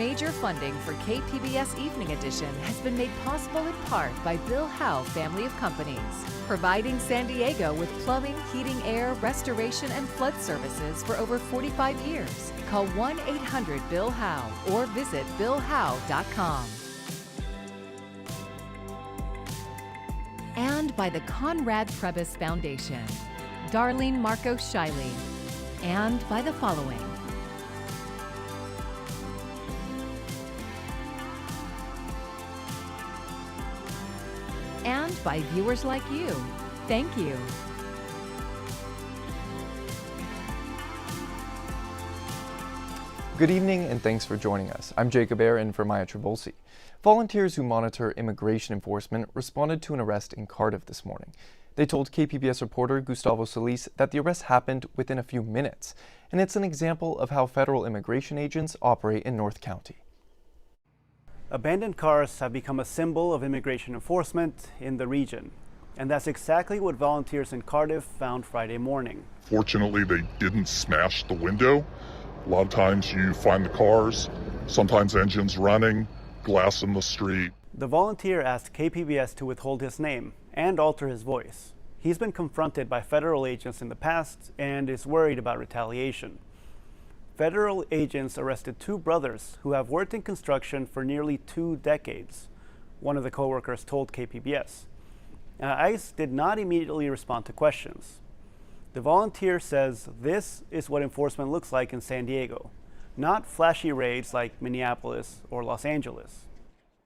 Major funding for KPBS Evening Edition has been made possible in part by Bill Howe Family of Companies, providing San Diego with plumbing, heating, air, restoration, and flood services for over 45 years. Call 1-800-BILL-HOWE or visit billhowe.com. And by the Conrad Prebys Foundation, Darlene Marco Shiley, and by the following. And by viewers like you. Thank you. Good evening and thanks for joining us. I'm Jacob Ayer in for Maya Travolsi. Volunteers who monitor immigration enforcement responded to an arrest in Cardiff this morning. They told KPBS reporter Gustavo Solis that the arrest happened within a few minutes, and it's an example of how federal immigration agents operate in North County. Abandoned cars have become a symbol of immigration enforcement in the region, and that's exactly what volunteers in Cardiff found Friday morning. Fortunately, they didn't smash the window. A lot of times you find the cars, sometimes engines running, glass in the street. The volunteer asked KPBS to withhold his name and alter his voice. He's been confronted by federal agents in the past and is worried about retaliation. Federal agents arrested two brothers who have worked in construction for nearly 2 decades, one of the co-workers told KPBS. ICE did not immediately respond to questions. The volunteer says this is what enforcement looks like in San Diego, not flashy raids like Minneapolis or Los Angeles.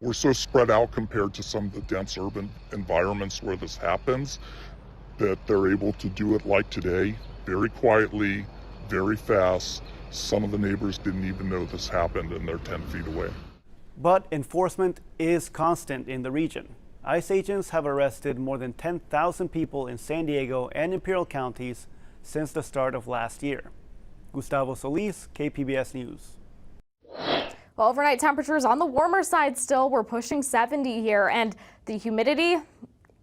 We're so spread out compared to some of the dense urban environments where this happens that they're able to do it like today, very quietly, very fast. Some of the neighbors didn't even know this happened and they're 10 feet away. But enforcement is constant in the region. ICE agents have arrested more than 10,000 people in San Diego and Imperial counties since the start of last year. Gustavo Solis, KPBS News. Well, overnight temperatures on the warmer side still. We're pushing 70 here, and the humidity,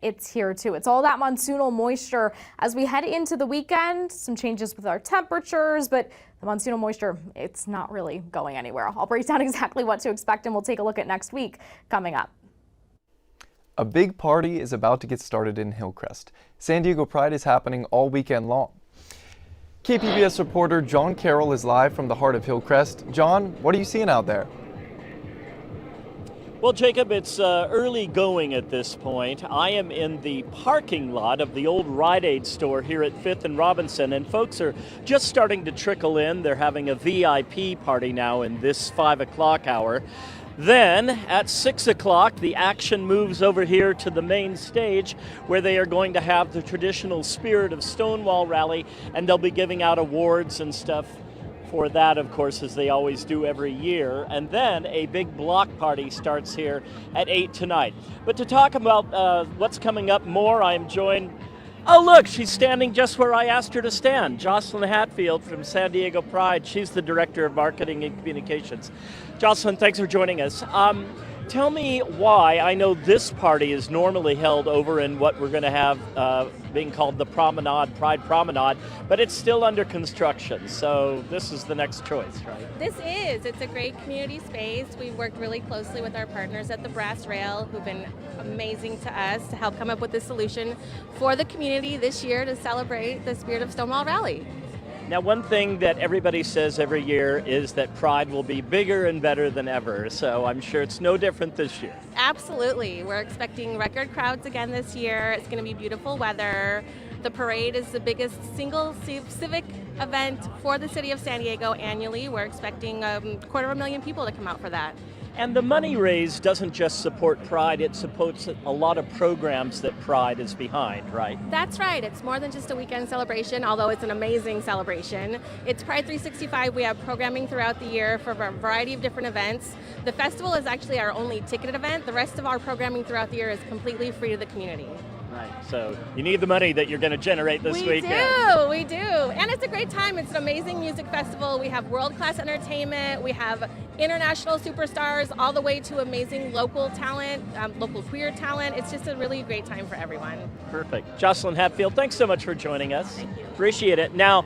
it's here too. It's all that monsoonal moisture. As we head into the weekend, some changes with our temperatures, but the monsoonal moisture, it's not really going anywhere. I'll break down exactly what to expect, and we'll take a look at next week coming up. A big party is about to get started in Hillcrest. San Diego Pride is happening all weekend long. KPBS reporter John Carroll is live from the heart of Hillcrest. John, what are you seeing out there? Well, Jacob, it's early going at this point. I am in the parking lot of the old Rite Aid store here at 5th and Robinson, and folks are just starting to trickle in. They're having a VIP party now in this 5 o'clock hour. Then at 6 o'clock, the action moves over here to the main stage where they are going to have the traditional Spirit of Stonewall rally, and they'll be giving out awards and stuff for that, of course, as they always do every year. And then a big block party starts here at 8 tonight. But to talk about what's coming up more, I'm joined. Oh, look, she's standing just where I asked her to stand. Jocelyn Hatfield from San Diego Pride. She's the Director of Marketing and Communications. Jocelyn, thanks for joining us. Tell me why. I know this party is normally held over in what we're going to have being called the Promenade, Pride Promenade, but it's still under construction, so this is the next choice, right? This is. It's a great community space. We've worked really closely with our partners at the Brass Rail, who've been amazing to us to help come up with this solution for the community this year to celebrate the Spirit of Stonewall Rally. Now, one thing that everybody says every year is that Pride will be bigger and better than ever, so I'm sure it's no different this year. Absolutely. We're expecting record crowds again this year. It's going to be beautiful weather. The parade is the biggest single civic event for the city of San Diego annually. We're expecting 250,000 people to come out for that. And the money raised doesn't just support Pride, it supports a lot of programs that Pride is behind, right? That's right. It's more than just a weekend celebration, although it's an amazing celebration. It's Pride 365. We have programming throughout the year for a variety of different events. The festival is actually our only ticketed event. The rest of our programming throughout the year is completely free to the community. Right, so you need the money that you're going to generate this weekend. We do. And it's a great time. It's an amazing music festival. We have world-class entertainment. We have international superstars all the way to amazing local talent, local queer talent. It's just a really great time for everyone. Perfect. Jocelyn Hatfield, thanks so much for joining us. Thank you. Appreciate it. Now,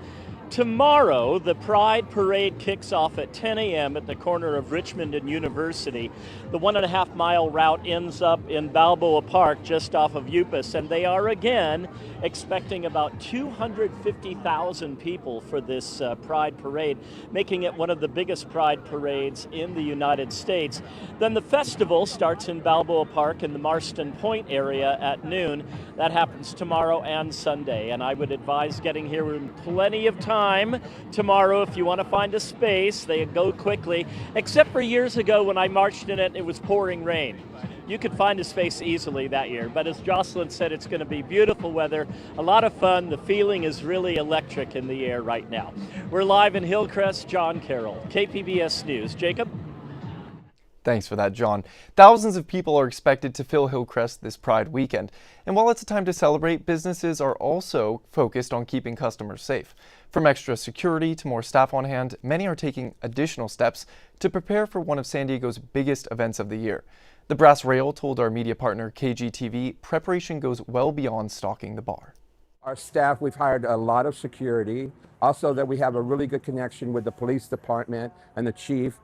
Tomorrow, the Pride Parade kicks off at 10 a.m. at the corner of Richmond and University. The 1.5 mile route ends up in Balboa Park, just off of Upas, and they are again expecting about 250,000 people for this Pride Parade, making it one of the biggest Pride parades in the United States. Then the festival starts in Balboa Park in the Marston Point area at noon. That happens tomorrow and Sunday, and I would advise getting here in plenty of time tomorrow if you want to find a space. They go quickly, except for years ago when I marched in it, it was pouring rain. You could find a space easily that year, but as Jocelyn said, it's going to be beautiful weather, a lot of fun. The feeling is really electric in the air right now. We're live in Hillcrest. John Carroll, KPBS News. Jacob? Thanks for that, John. Thousands of people are expected to fill Hillcrest this Pride weekend. And while it's a time to celebrate, businesses are also focused on keeping customers safe. From extra security to more staff on hand, many are taking additional steps to prepare for one of San Diego's biggest events of the year. The Brass Rail told our media partner KGTV preparation goes well beyond stocking the bar. Our staff, we've hired a lot of security. Also that we have a really good connection with the police department and the chief.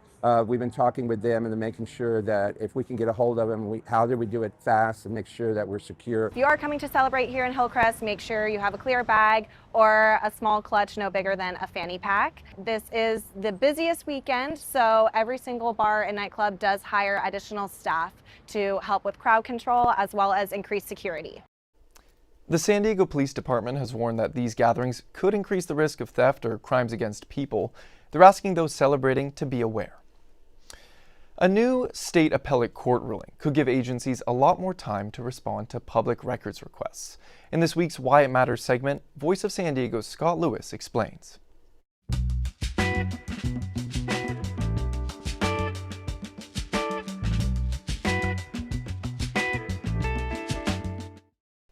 We've been talking with them and making sure that if we can get a hold of them, how do we do it fast and make sure that we're secure. If you are coming to celebrate here in Hillcrest, make sure you have a clear bag or a small clutch no bigger than a fanny pack. This is the busiest weekend, so every single bar and nightclub does hire additional staff to help with crowd control as well as increased security. The San Diego Police Department has warned that these gatherings could increase the risk of theft or crimes against people. They're asking those celebrating to be aware. A new state appellate court ruling could give agencies a lot more time to respond to public records requests. In this week's Why It Matters segment, Voice of San Diego's Scott Lewis explains.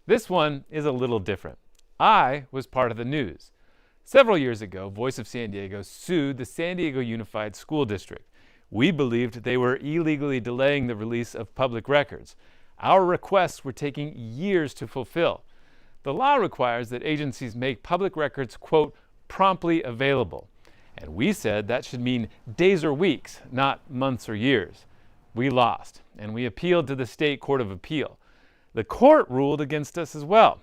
This one is a little different. I was part of the news. Several years ago, Voice of San Diego sued the San Diego Unified School District. We believed they were illegally delaying the release of public records. Our requests were taking years to fulfill. The law requires that agencies make public records, quote, promptly available. And we said that should mean days or weeks, not months or years. We lost, and we appealed to the State Court of Appeal. The court ruled against us as well.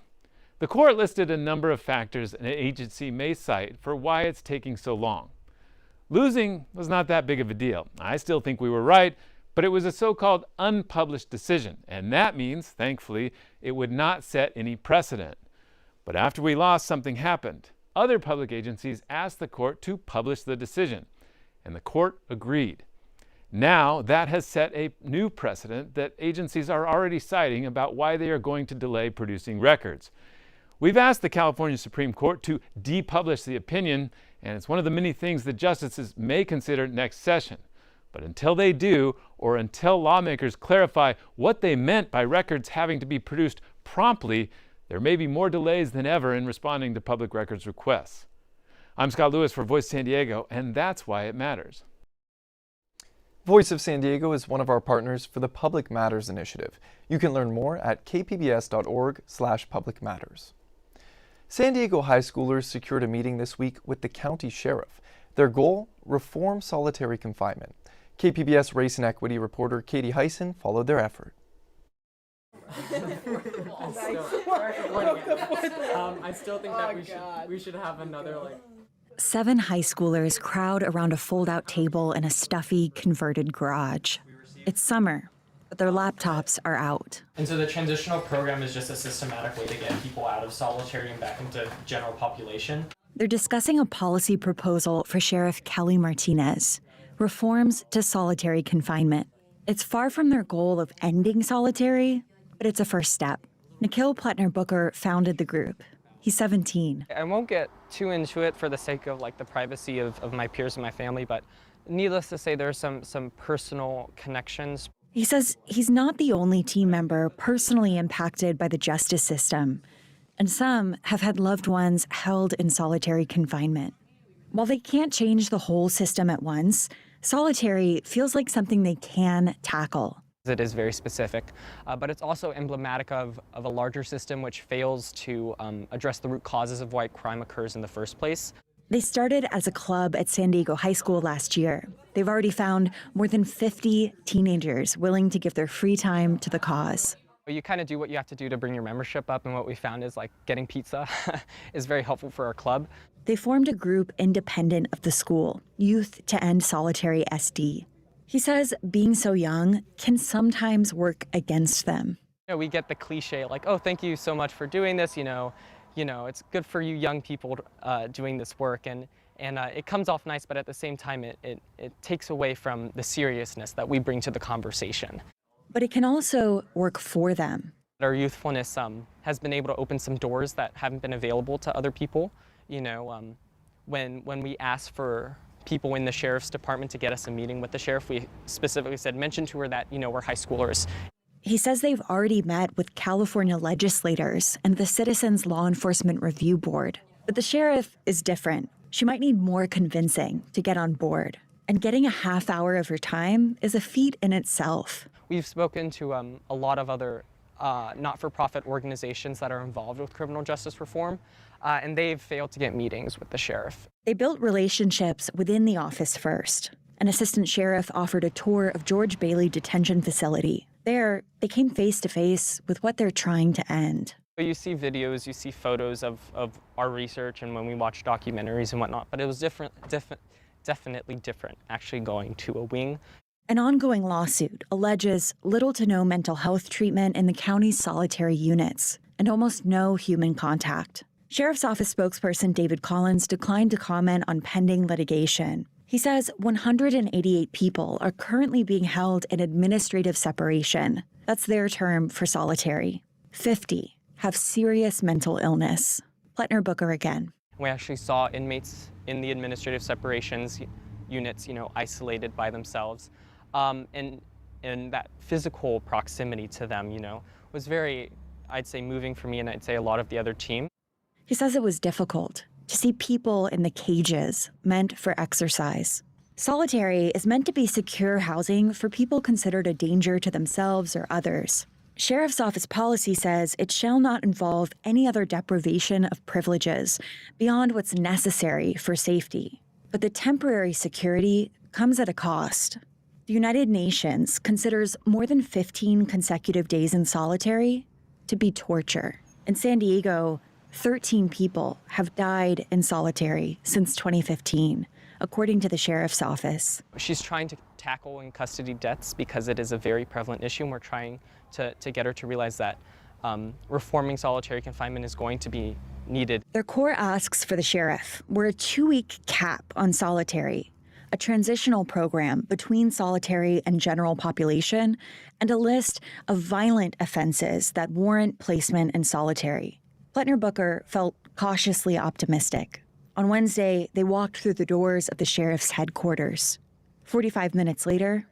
The court listed a number of factors an agency may cite for why it's taking so long. Losing was not that big of a deal. I still think we were right, but it was a so-called unpublished decision, and that means, thankfully, it would not set any precedent. But after we lost, something happened. Other public agencies asked the court to publish the decision, and the court agreed. Now, that has set a new precedent that agencies are already citing about why they are going to delay producing records. We've asked the California Supreme Court to depublish the opinion, and it's one of the many things that justices may consider next session. But until they do, or until lawmakers clarify what they meant by records having to be produced promptly, there may be more delays than ever in responding to public records requests. I'm Scott Lewis for Voice San Diego, and that's why it matters. Voice of San Diego is one of our partners for the Public Matters Initiative. You can learn more at kpbs.org/publicmatters. San Diego high schoolers secured a meeting this week with the county sheriff. Their goal? Reform solitary confinement. KPBS race and equity reporter Katie Heisen followed their effort. I still think that we should have another 7 high schoolers crowd around a fold-out table in a stuffy, converted garage. It's summer, but their laptops are out. And so the transitional program is just a systematic way to get people out of solitary and back into general population. They're discussing a policy proposal for Sheriff Kelly Martinez, reforms to solitary confinement. It's far from their goal of ending solitary, but it's a first step. Nikhil Pletner-Booker founded the group. He's 17. I won't get too into it for the sake of the privacy of my peers and my family, but needless to say, there's some personal connections. He says he's not the only team member personally impacted by the justice system, and some have had loved ones held in solitary confinement. While they can't change the whole system at once, solitary feels like something they can tackle. It is very specific, but it's also emblematic of a larger system which fails to address the root causes of why crime occurs in the first place. They started as a club at San Diego High School last year. They've already found more than 50 teenagers willing to give their free time to the cause. You kind of do what you have to do to bring your membership up, and what we found is like getting pizza is very helpful for our club. They formed a group independent of the school, Youth to End Solitary SD. He says being so young can sometimes work against them. We get the cliche like, oh, thank you so much for doing this, it's good for you young people doing this work, and it comes off nice, but at the same time it takes away from the seriousness that we bring to the conversation. But it can also work for them. Our youthfulness has been able to open some doors that haven't been available to other people. When we asked for people in the sheriff's department to get us a meeting with the sheriff, we specifically said, mention to her that, we're high schoolers. He says they've already met with California legislators and the Citizens Law Enforcement Review Board. But the sheriff is different. She might need more convincing to get on board. And getting a half hour of her time is a feat in itself. We've spoken to a lot of other not-for-profit organizations that are involved with criminal justice reform, and they've failed to get meetings with the sheriff. They built relationships within the office first. An assistant sheriff offered a tour of George Bailey Detention Facility. There, they came face-to-face with what they're trying to end. You see videos, you see photos of our research and when we watch documentaries and whatnot, but it was definitely different actually going to a wing. An ongoing lawsuit alleges little to no mental health treatment in the county's solitary units and almost no human contact. Sheriff's Office spokesperson David Collins declined to comment on pending litigation. He says 188 people are currently being held in administrative separation. That's their term for solitary. 50 have serious mental illness. Pletner Booker again. We actually saw inmates in the administrative separations units, isolated by themselves. And that physical proximity to them, was very, I'd say, moving for me, and I'd say a lot of the other team. He says it was difficult to see people in the cages meant for exercise. Solitary is meant to be secure housing for people considered a danger to themselves or others. Sheriff's Office policy says it shall not involve any other deprivation of privileges beyond what's necessary for safety. But the temporary security comes at a cost. The United Nations considers more than 15 consecutive days in solitary to be torture. In San Diego, 13 people have died in solitary since 2015, according to the Sheriff's Office. She's trying to tackle in custody deaths because it is a very prevalent issue, and we're trying to get her to realize that reforming solitary confinement is going to be needed. Their core asks for the sheriff were a 2-week cap on solitary, a transitional program between solitary and general population, and a list of violent offenses that warrant placement in solitary. Pletner Booker felt cautiously optimistic. On Wednesday, they walked through the doors of the sheriff's headquarters. 45 minutes later,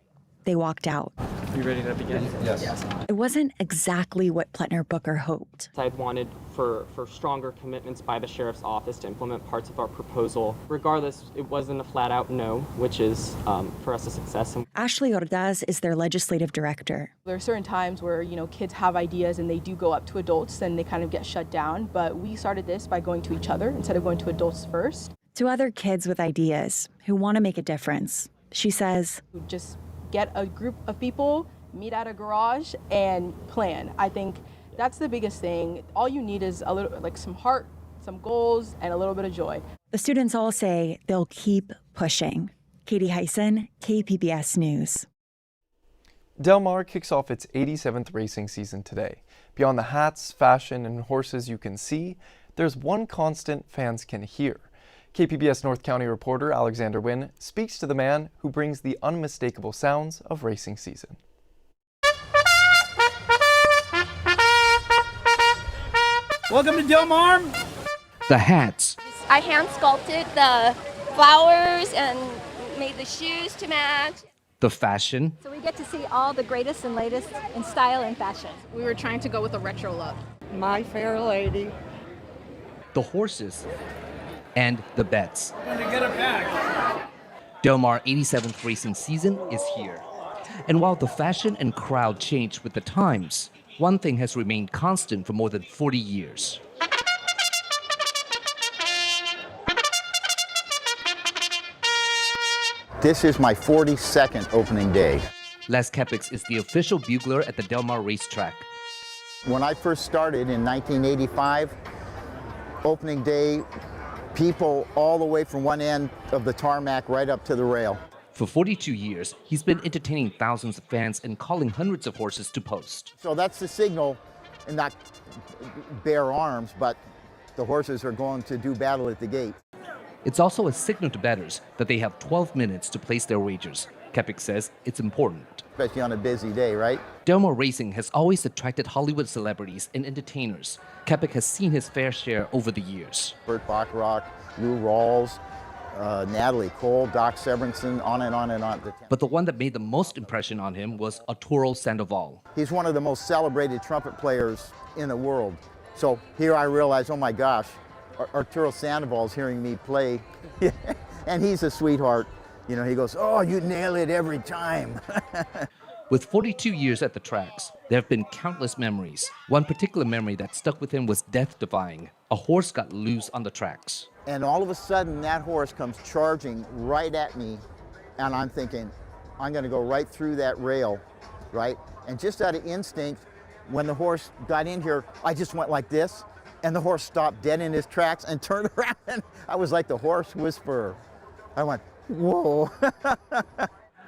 they walked out. You ready to begin? Yes. It wasn't exactly what Pletner Booker hoped. I'd wanted for stronger commitments by the Sheriff's Office to implement parts of our proposal. Regardless, it wasn't a flat-out no, which is, for us, a success. Ashley Ordaz is their legislative director. There are certain times where, kids have ideas and they do go up to adults and they kind of get shut down, but we started this by going to each other instead of going to adults first. To other kids with ideas who want to make a difference, she says, just get a group of people, meet at a garage, and plan. I think that's the biggest thing. All you need is a little, some heart, some goals, and a little bit of joy. The students all say they'll keep pushing. Katie Heisen, KPBS News. Del Mar kicks off its 87th racing season today. Beyond the hats, fashion, and horses you can see, there's one constant fans can hear. KPBS North County reporter Alexander Wynn speaks to the man who brings the unmistakable sounds of racing season. Welcome to Del Mar. The hats. I hand sculpted the flowers and made the shoes to match. The fashion. So we get to see all the greatest and latest in style and fashion. We were trying to go with a retro look. My Fair Lady. The horses. And the bets. Going to get it back. Del Mar 87th racing season is here. And while the fashion and crowd change with the times, one thing has remained constant for more than 40 years. This is my 42nd opening day. Les Kepix is the official bugler at the Del Mar racetrack. When I first started in 1985, opening day, people all the way from one end of the tarmac right up to the rail. For 42 years, he's been entertaining thousands of fans and calling hundreds of horses to post. So that's the signal, and not bare arms, but the horses are going to do battle at the gate. It's also a signal to bettors that they have 12 minutes to place their wagers. Kepix says it's important. Especially on a busy day, right? Del Mar racing has always attracted Hollywood celebrities and entertainers. Kepix has seen his fair share over the years. Burt Bacharach, Lou Rawls, Natalie Cole, Doc Severinsen, on and on and on. But the one that made the most impression on him was Arturo Sandoval. He's one of the most celebrated trumpet players in the world. So here I realized, oh my gosh, Arturo Sandoval's hearing me play. And he's a sweetheart. You know, he goes, oh, you nail it every time. With 42 years at the tracks, there have been countless memories. One particular memory that stuck with him was death-defying. A horse got loose on the tracks. And all of a sudden, that horse comes charging right at me, and I'm thinking, I'm gonna go right through that rail, right? And just out of instinct, when the horse got in here, I just went like this, and the horse stopped dead in his tracks and turned around, and I was like the horse whisperer. I went, whoa.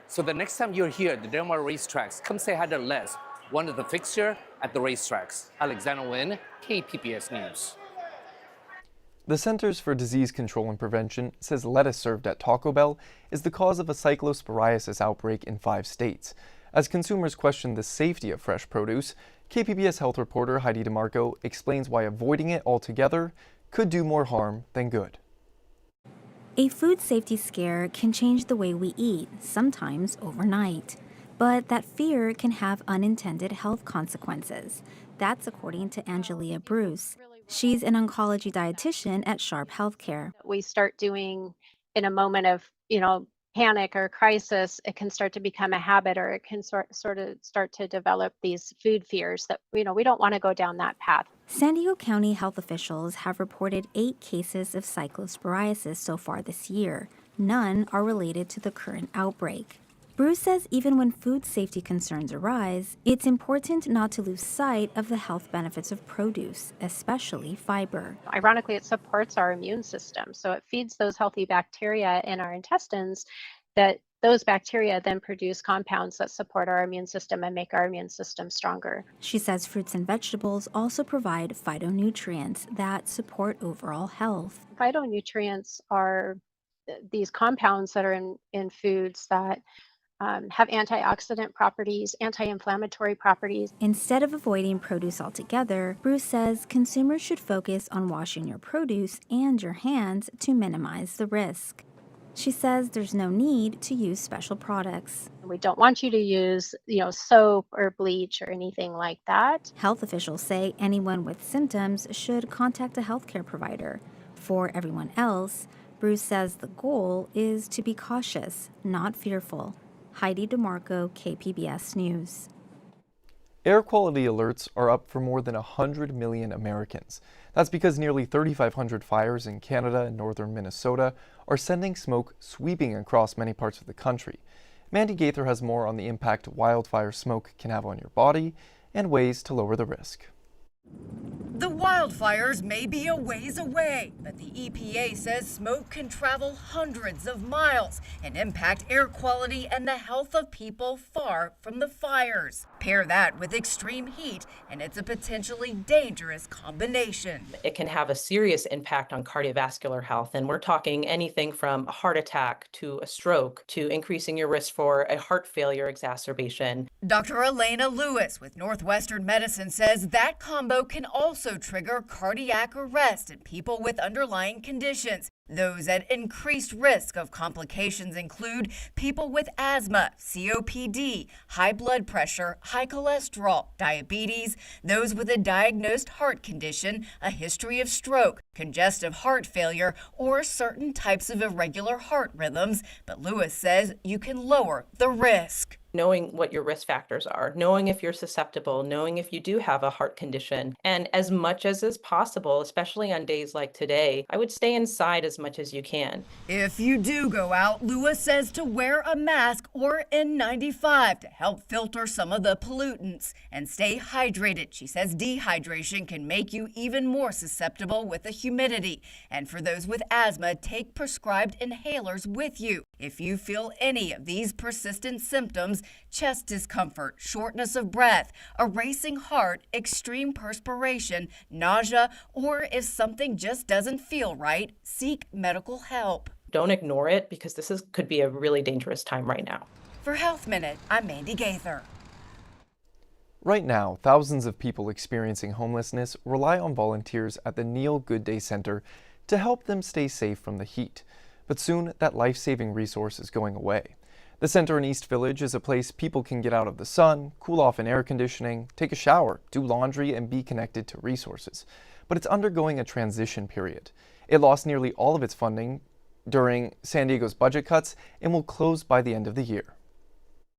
So the next time you're here at the Del Mar racetracks, come say hi to Les, one of the fixture at the racetracks. Alexander Nguyen, KPBS News. The Centers for Disease Control and Prevention says lettuce served at Taco Bell is the cause of a cyclosporiasis outbreak in 5 states. As consumers question the safety of fresh produce, KPBS health reporter Heidi DeMarco explains why avoiding it altogether could do more harm than good. A food safety scare can change the way we eat, sometimes overnight. But that fear can have unintended health consequences. That's according to Angelia Bruce. She's an oncology dietitian at Sharp Healthcare. We start doing in a moment of, panic or crisis, it can start to become a habit, or it can sort of start to develop these food fears that, we don't want to go down that path. San Diego County health officials have reported 8 cases of cyclosporiasis so far this year. None are related to the current outbreak. Bruce says even when food safety concerns arise, it's important not to lose sight of the health benefits of produce, especially fiber. Ironically, it supports our immune system. So it feeds those healthy bacteria in our intestines that those bacteria then produce compounds that support our immune system and make our immune system stronger. She says fruits and vegetables also provide phytonutrients that support overall health. Phytonutrients are these compounds that are in foods that have antioxidant properties, anti-inflammatory properties. Instead of avoiding produce altogether, Bruce says consumers should focus on washing your produce and your hands to minimize the risk. She says there's no need to use special products. We don't want you to use, soap or bleach or anything like that. Health officials say anyone with symptoms should contact a healthcare provider. For everyone else, Bruce says the goal is to be cautious, not fearful. Heidi DeMarco, KPBS News. Air quality alerts are up for more than 100 million Americans. That's because nearly 3,500 fires in Canada and northern Minnesota are sending smoke sweeping across many parts of the country. Mandy Gaither has more on the impact wildfire smoke can have on your body and ways to lower the risk. The wildfires may be a ways away, but the EPA says smoke can travel hundreds of miles and impact air quality and the health of people far from the fires. Pair that with extreme heat, and it's a potentially dangerous combination. It can have a serious impact on cardiovascular health, and we're talking anything from a heart attack to a stroke to increasing your risk for a heart failure exacerbation. Dr. Elena Lewis with Northwestern Medicine says that combo can also trigger cardiac arrest in people with underlying conditions. Those at increased risk of complications include people with asthma, COPD, high blood pressure, high cholesterol, diabetes, those with a diagnosed heart condition, a history of stroke, congestive heart failure, or certain types of irregular heart rhythms. But Lewis says you can lower the risk. knowing what your risk factors are, knowing if you're susceptible, knowing if you do have a heart condition. And as much as is possible, especially on days like today, I would stay inside as much as you can. If you do go out, Lewis says to wear a mask or N95 to help filter some of the pollutants and stay hydrated. She says dehydration can make you even more susceptible with the humidity. And for those with asthma, take prescribed inhalers with you. If you feel any of these persistent symptoms, chest discomfort, shortness of breath, a racing heart, extreme perspiration, nausea, or if something just doesn't feel right, seek medical help. Don't ignore it because could be a really dangerous time right now. For Health Minute, I'm Mandy Gaither. Right now, thousands of people experiencing homelessness rely on volunteers at the Neil Goodday Center to help them stay safe from the heat. But soon, that life-saving resource is going away. The center in East Village is a place people can get out of the sun, cool off in air conditioning, take a shower, do laundry, and be connected to resources. But it's undergoing a transition period. It lost nearly all of its funding during San Diego's budget cuts and will close by the end of the year.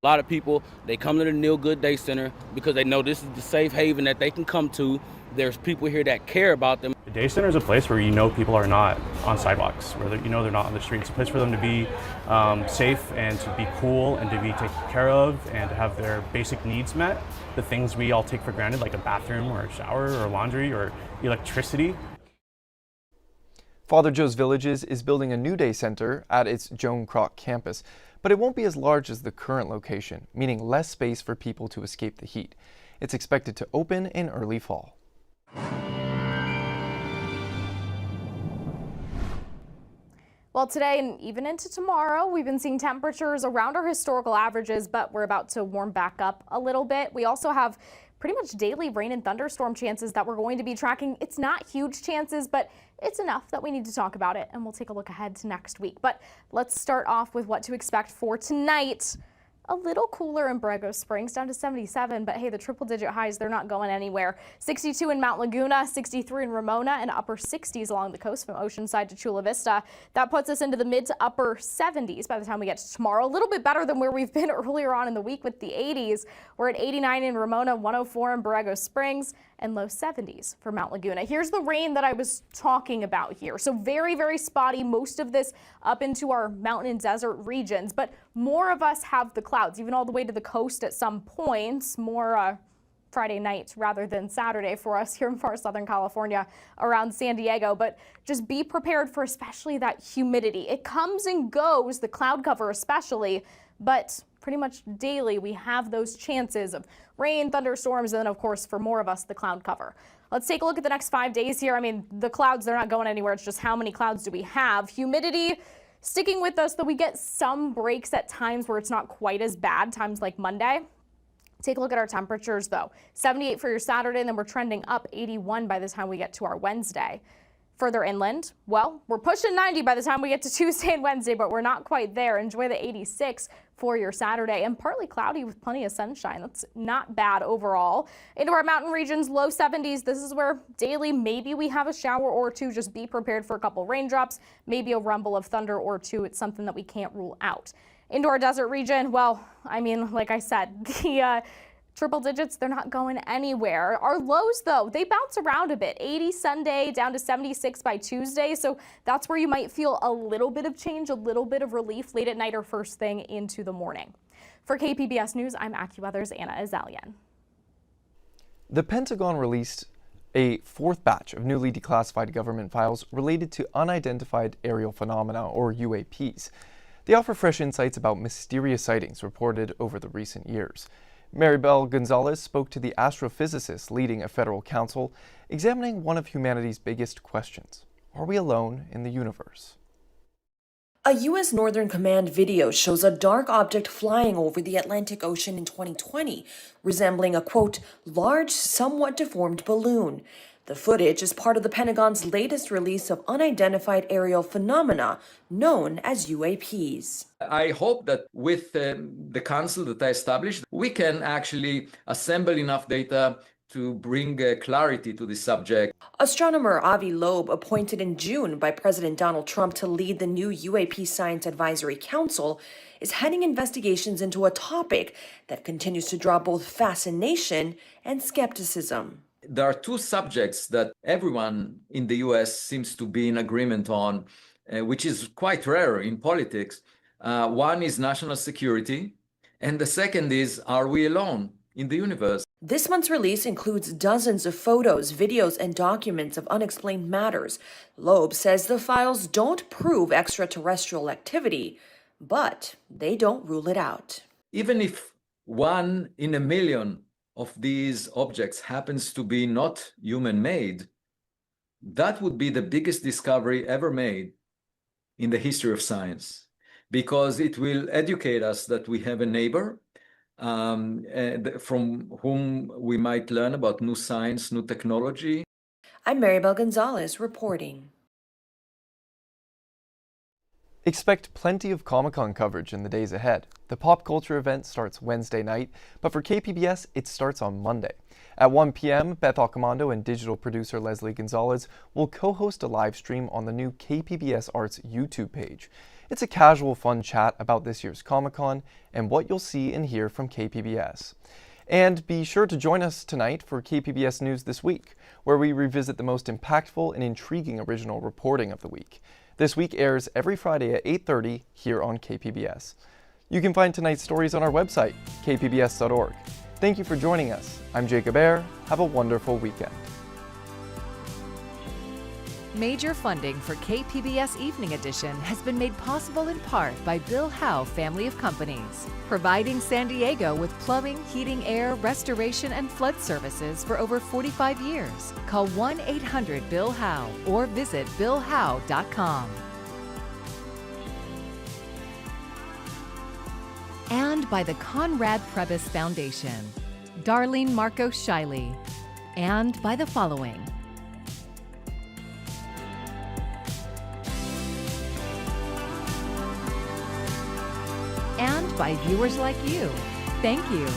A lot of people, they come to the Neil Goodday Center because they know this is the safe haven that they can come to. There's people here that care about them. The day center is a place where people are not on sidewalks, where they're not on the street. It's a place for them to be safe and to be cool and to be taken care of and to have their basic needs met. The things we all take for granted, like a bathroom or a shower or laundry or electricity. Father Joe's Villages is building a new day center at its Joan Kroc campus, but it won't be as large as the current location, meaning less space for people to escape the heat. It's expected to open in early fall. Well, today and even into tomorrow, we've been seeing temperatures around our historical averages, but we're about to warm back up a little bit. We also have pretty much daily rain and thunderstorm chances that we're going to be tracking. It's not huge chances, but it's enough that we need to talk about it, and we'll take a look ahead to next week. But let's start off with what to expect for tonight. A little cooler in Borrego Springs, down to 77, but hey, the triple-digit highs, they're not going anywhere. 62 in Mount Laguna, 63 in Ramona, and upper 60s along the coast from Oceanside to Chula Vista. That puts us into the mid to upper 70s by the time we get to tomorrow. A little bit better than where we've been earlier on in the week with the 80s. We're at 89 in Ramona, 104 in Borrego Springs, and low 70s for Mount Laguna. Here's the rain that I was talking about here. So very, very spotty, most of this up into our mountain and desert regions, but more of us have the clouds, even all the way to the coast at some points, more Friday night rather than Saturday for us here in far Southern California around San Diego. But just be prepared for especially that humidity. It comes and goes, the cloud cover especially, but pretty much daily we have those chances of rain, thunderstorms, and then of course for more of us, the cloud cover. Let's take a look at the next 5 days here. I mean, the clouds, they're not going anywhere. It's just how many clouds do we have? Humidity sticking with us, though we get some breaks at times where it's not quite as bad, times like Monday. Take a look at our temperatures though. 78 for your Saturday, and then we're trending up 81 by the time we get to our Wednesday. Further inland, well, we're pushing 90 by the time we get to Tuesday and Wednesday, but we're not quite there. Enjoy the 86 for your Saturday, and partly cloudy with plenty of sunshine. That's not bad overall. Into our mountain regions, low 70s. This is where daily maybe we have a shower or two. Just be prepared for a couple raindrops, maybe a rumble of thunder or two. It's something that we can't rule out. Into our desert region, well, I mean, like I said, the triple digits, they're not going anywhere. Our lows, though, they bounce around a bit. 80 Sunday, down to 76 by Tuesday. So that's where you might feel a little bit of change, a little bit of relief late at night or first thing into the morning. For KPBS News, I'm AccuWeather's Anna Azalian. The Pentagon released a fourth batch of newly declassified government files related to unidentified aerial phenomena, or UAPs. They offer fresh insights about mysterious sightings reported over the recent years. Maribel Gonzalez spoke to the astrophysicist leading a federal council, examining one of humanity's biggest questions. Are we alone in the universe? A U.S. Northern Command video shows a dark object flying over the Atlantic Ocean in 2020, resembling a, quote, large, somewhat deformed balloon. The footage is part of the Pentagon's latest release of unidentified aerial phenomena, known as UAPs. I hope that with the council that I established, we can actually assemble enough data to bring clarity to this subject. Astronomer Avi Loeb, appointed in June by President Donald Trump to lead the new UAP Science Advisory Council, is heading investigations into a topic that continues to draw both fascination and skepticism. There are two subjects that everyone in the US seems to be in agreement on, which is quite rare in politics. One is national security, and the second is, are we alone in the universe? This month's release includes dozens of photos, videos, and documents of unexplained matters. Loeb says the files don't prove extraterrestrial activity, but they don't rule it out. Even if 1 in a million of these objects happens to be not human-made, that would be the biggest discovery ever made in the history of science, because it will educate us that we have a neighbor from whom we might learn about new science, new technology. I'm Maribel Gonzalez reporting. Expect plenty of Comic-Con coverage in the days ahead. The pop culture event starts Wednesday night, but for KPBS, it starts on Monday. At 1 p.m., Beth Accomando and digital producer Leslie Gonzalez will co-host a live stream on the new KPBS Arts YouTube page. It's a casual, fun chat about this year's Comic-Con and what you'll see and hear from KPBS. And be sure to join us tonight for KPBS News This Week, where we revisit the most impactful and intriguing original reporting of the week. This Week airs every Friday at 8:30 here on KPBS. You can find tonight's stories on our website, kpbs.org. Thank you for joining us. I'm Jacob Ayer. Have a wonderful weekend. Major funding for KPBS Evening Edition has been made possible in part by Bill Howe Family of Companies, providing San Diego with plumbing, heating, air, restoration, and flood services for over 45 years. Call 1-800-BILL-HOWE or visit billhowe.com. And by the Conrad Prebys Foundation, Darlene Marcos Shiley, and by the following: and by viewers like you. Thank you.